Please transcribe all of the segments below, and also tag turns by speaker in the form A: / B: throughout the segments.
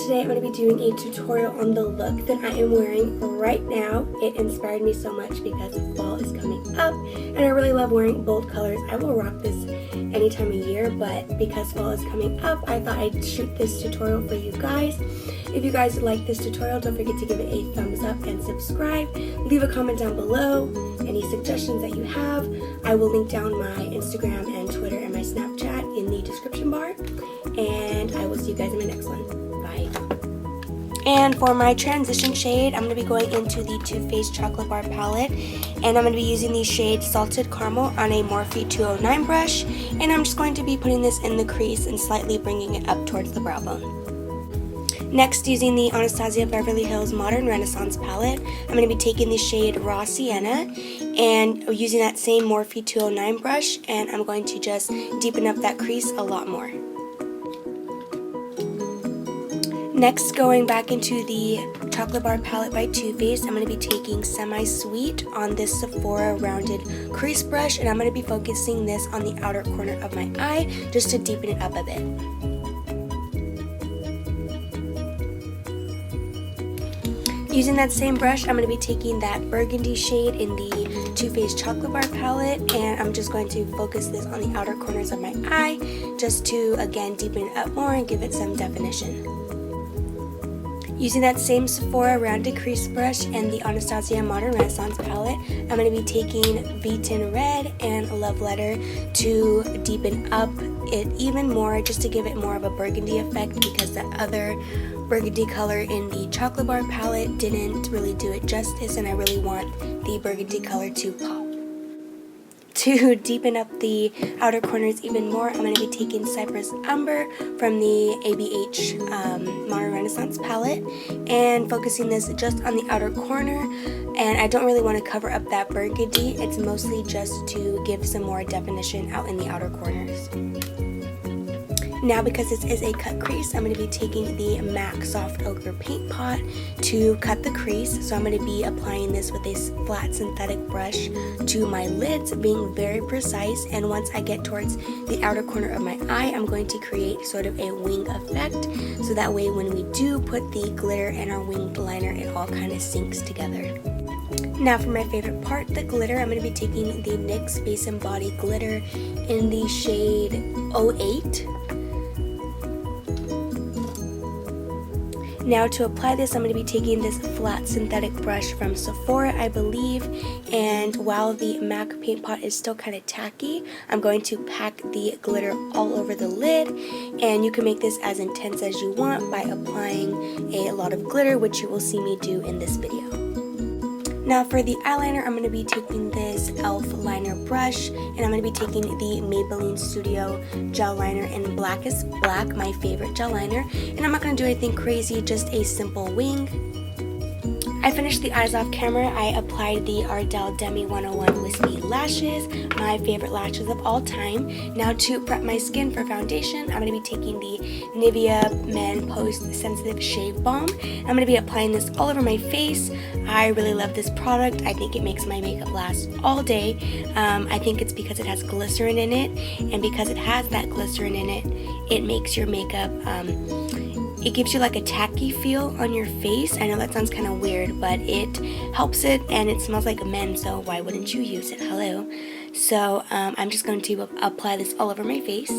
A: today I'm going to be doing a tutorial on the look that I am wearing right now. It inspired me so much because fall is coming up and I really love wearing bold colors. I will rock this any time of year, but because fall is coming up, I thought I'd shoot this tutorial for you guys. If you guys like this tutorial, don't forget to give it a thumbs up and subscribe. Leave a comment down below, any suggestions that you have. I will link down my Instagram and Twitter and my Snapchat in the description bar. And I will see you guys in my next one. Bye. And for my transition shade, I'm going to be going into the Too Faced Chocolate Bar palette. And I'm going to be using the shade Salted Caramel on a Morphe 209 brush. And I'm just going to be putting this in the crease and slightly bringing it up towards the brow bone. Next, using the Anastasia Beverly Hills Modern Renaissance palette, I'm going to be taking the shade Raw Sienna and using that same Morphe 209 brush, and I'm going to just deepen up that crease a lot more. Next, going back into the Chocolate Bar palette by Too Faced, I'm going to be taking Semi Sweet on this Sephora rounded crease brush, and I'm going to be focusing this on the outer corner of my eye just to deepen it up a bit. Using that same brush, I'm going to be taking that burgundy shade in the Too Faced Chocolate Bar palette, and I'm just going to focus this on the outer corners of my eye just to, again, deepen it up more and give it some definition. Using that same Sephora rounded crease brush and the Anastasia Modern Renaissance palette, I'm going to be taking Beaten Red and Love Letter to deepen up it even more, just to give it more of a burgundy effect, because that other burgundy color in the Chocolate Bar palette didn't really do it justice, and I really want the burgundy color to pop. To deepen up the outer corners even more, I'm going to be taking Cypress Umber from the ABH Modern Renaissance palette and focusing this just on the outer corner. And I don't really want to cover up that burgundy, it's mostly just to give some more definition out in the outer corners. Now, because this is a cut crease, I'm going to be taking the MAC Soft Ochre Paint Pot to cut the crease. So I'm going to be applying this with a flat synthetic brush to my lids, being very precise. And once I get towards the outer corner of my eye, I'm going to create sort of a wing effect. So that way when we do put the glitter and our winged liner, it all kind of syncs together. Now for my favorite part, the glitter, I'm going to be taking the NYX Face and Body Glitter in the shade 08. Now to apply this, I'm going to be taking this flat synthetic brush from Sephora, I believe, and while the MAC paint pot is still kind of tacky, I'm going to pack the glitter all over the lid, and you can make this as intense as you want by applying a lot of glitter, which you will see me do in this video. Now for the eyeliner, I'm going to be taking this e.l.f. liner brush, and I'm going to be taking the Maybelline Studio gel liner in Blackest Black, my favorite gel liner, and I'm not going to do anything crazy, just a simple wing. I finished the eyes off camera. I applied the Ardell Demi 101 Wispy Lashes, my favorite lashes of all time. Now to prep my skin for foundation, I'm going to be taking the Nivea Men Post Sensitive Shave Balm. I'm going to be applying this all over my face. I really love this product. I think it makes my makeup last all day. I think it's because it has glycerin in it, and because it has that glycerin in it, it makes your makeup it gives you like a tacky feel on your face. I know that sounds kind of weird, but it helps it, and it smells like men, so why wouldn't you use it? Hello. So I'm just going to apply this all over my face.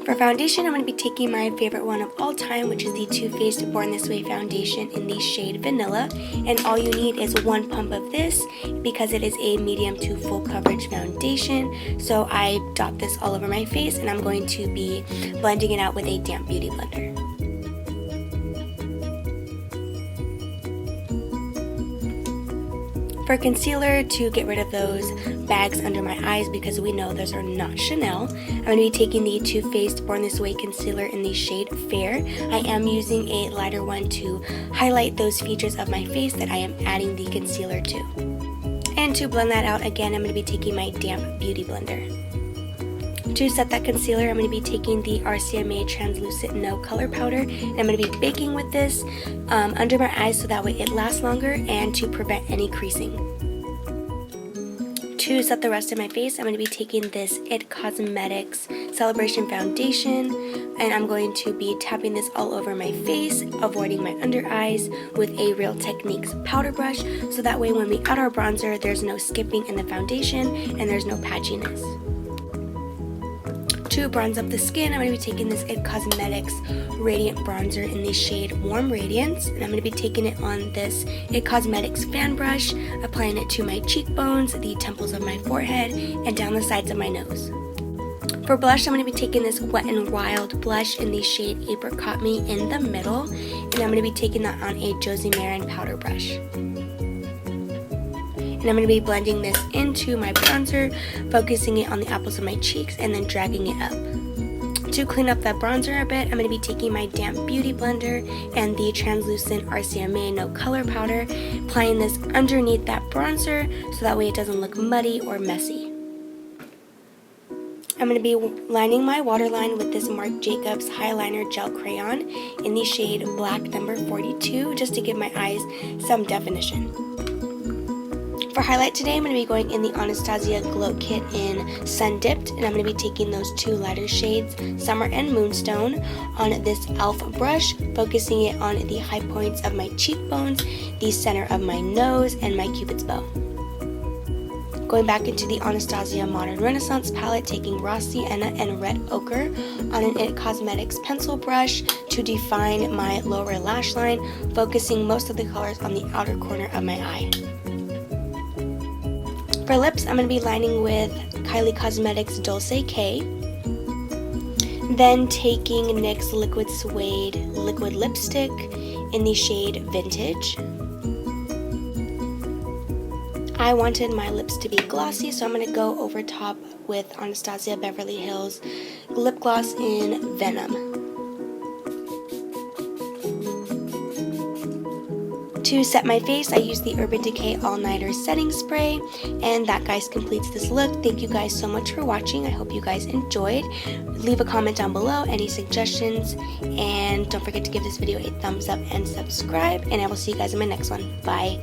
A: For foundation, I'm going to be taking my favorite one of all time, which is the Too Faced Born This Way foundation in the shade Vanilla, and all you need is one pump of this because it is a medium to full coverage foundation. So I dot this all over my face, and I'm going to be blending it out with a damp beauty blender. For concealer, to get rid of those bags under my eyes, because we know those are not Chanel, I'm going to be taking the Too Faced Born This Way concealer in the shade Fair. I am using a lighter one to highlight those features of my face that I am adding the concealer to. And to blend that out, again, I'm going to be taking my damp beauty blender. To set that concealer, I'm going to be taking the RCMA Translucent No Color Powder, and I'm going to be baking with this under my eyes so that way it lasts longer and to prevent any creasing. To set the rest of my face, I'm going to be taking this IT Cosmetics Celebration Foundation, and I'm going to be tapping this all over my face, avoiding my under eyes with a Real Techniques powder brush, so that way when we add our bronzer, there's no skipping in the foundation and there's no patchiness. To bronze up the skin, I'm going to be taking this IT Cosmetics Radiant Bronzer in the shade Warm Radiance, and I'm going to be taking it on this IT Cosmetics fan brush, applying it to my cheekbones, the temples of my forehead, and down the sides of my nose. For blush, I'm going to be taking this Wet n Wild blush in the shade Apricot Me in the middle, and I'm going to be taking that on a Josie Maran powder brush. And I'm going to be blending this into my bronzer, focusing it on the apples of my cheeks and then dragging it up. To clean up that bronzer a bit, I'm going to be taking my damp beauty blender and the translucent RCMA no color powder, applying this underneath that bronzer so that way it doesn't look muddy or messy. I'm going to be lining my waterline with this Marc Jacobs Highliner Gel Crayon in the shade Black number 42, just to give my eyes some definition. For highlight today, I'm going to be going in the Anastasia Glow Kit in Sun Dipped, and I'm going to be taking those two lighter shades, Summer and Moonstone, on this e.l.f. brush, focusing it on the high points of my cheekbones, the center of my nose, and my Cupid's bow. Going back into the Anastasia Modern Renaissance palette, taking Raw Sienna and Red Ochre on an IT Cosmetics pencil brush to define my lower lash line, focusing most of the colors on the outer corner of my eye. For lips, I'm going to be lining with Kylie Cosmetics Dulce K, then taking NYX Liquid Suede Liquid Lipstick in the shade Vintage. I wanted my lips to be glossy, so I'm going to go over top with Anastasia Beverly Hills lip gloss in Venom. To set my face, I use the Urban Decay All Nighter Setting Spray, and that, guys, completes this look. Thank you guys so much for watching. I hope you guys enjoyed. Leave a comment down below, any suggestions, and don't forget to give this video a thumbs up and subscribe, and I will see you guys in my next one. Bye!